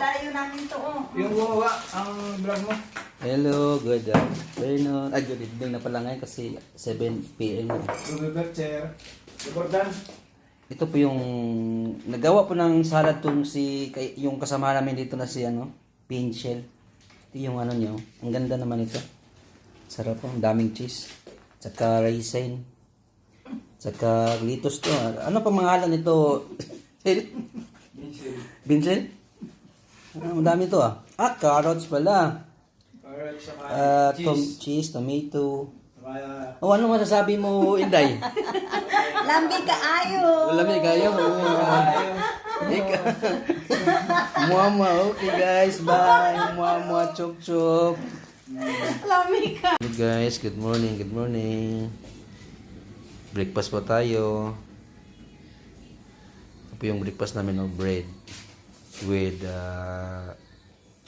Layo namin to, oh. Yung gumawa, ang vlog mo. Hello, good afternoon. Ay, good evening na pala ngayon kasi 7 p.m. na. Robert Chair. Jordan. Ito po yung nagawa po ng salad tong yung kasama namin dito na si Pinchel. Ito yung niya. Ang ganda naman ito. Sarap po, ang daming cheese. Tsaka raisin. Tsaka litos to. Ano pa pangalan nito? Pinchel? Ang dami to carrots pala. Carrots, saka Cheese, tomato. Saka Ano masasabi mo, Inday? Lambi ka ayo. Lamig kayo. Mama, okay guys, bye. Mama, chok chok. Lambi ka. Hey guys, good morning, good morning. Breakfast po tayo. Ito po yung breakfast namin ng bread with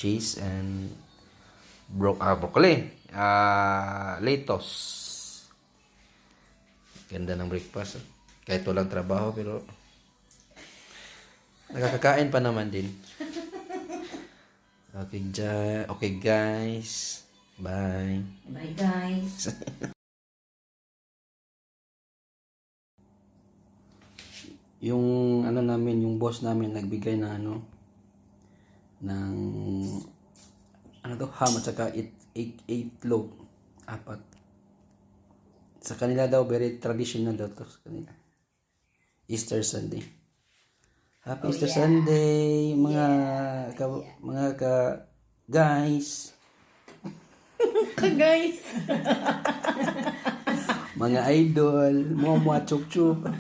cheese and broccoli. Lettuce. Ganda ng breakfast. Kahit walang trabaho pero nakakakain pa naman din. Okay guys. Bye. Bye, guys. Yung namin, yung boss namin nagbigay na ng ham at saka 8 loaf. 4. Sa kanila daw, very traditional daw to sa kanila. Easter Sunday. Happy Easter Sunday, mga guys. Guys. Mga idol, mga chuk chuk.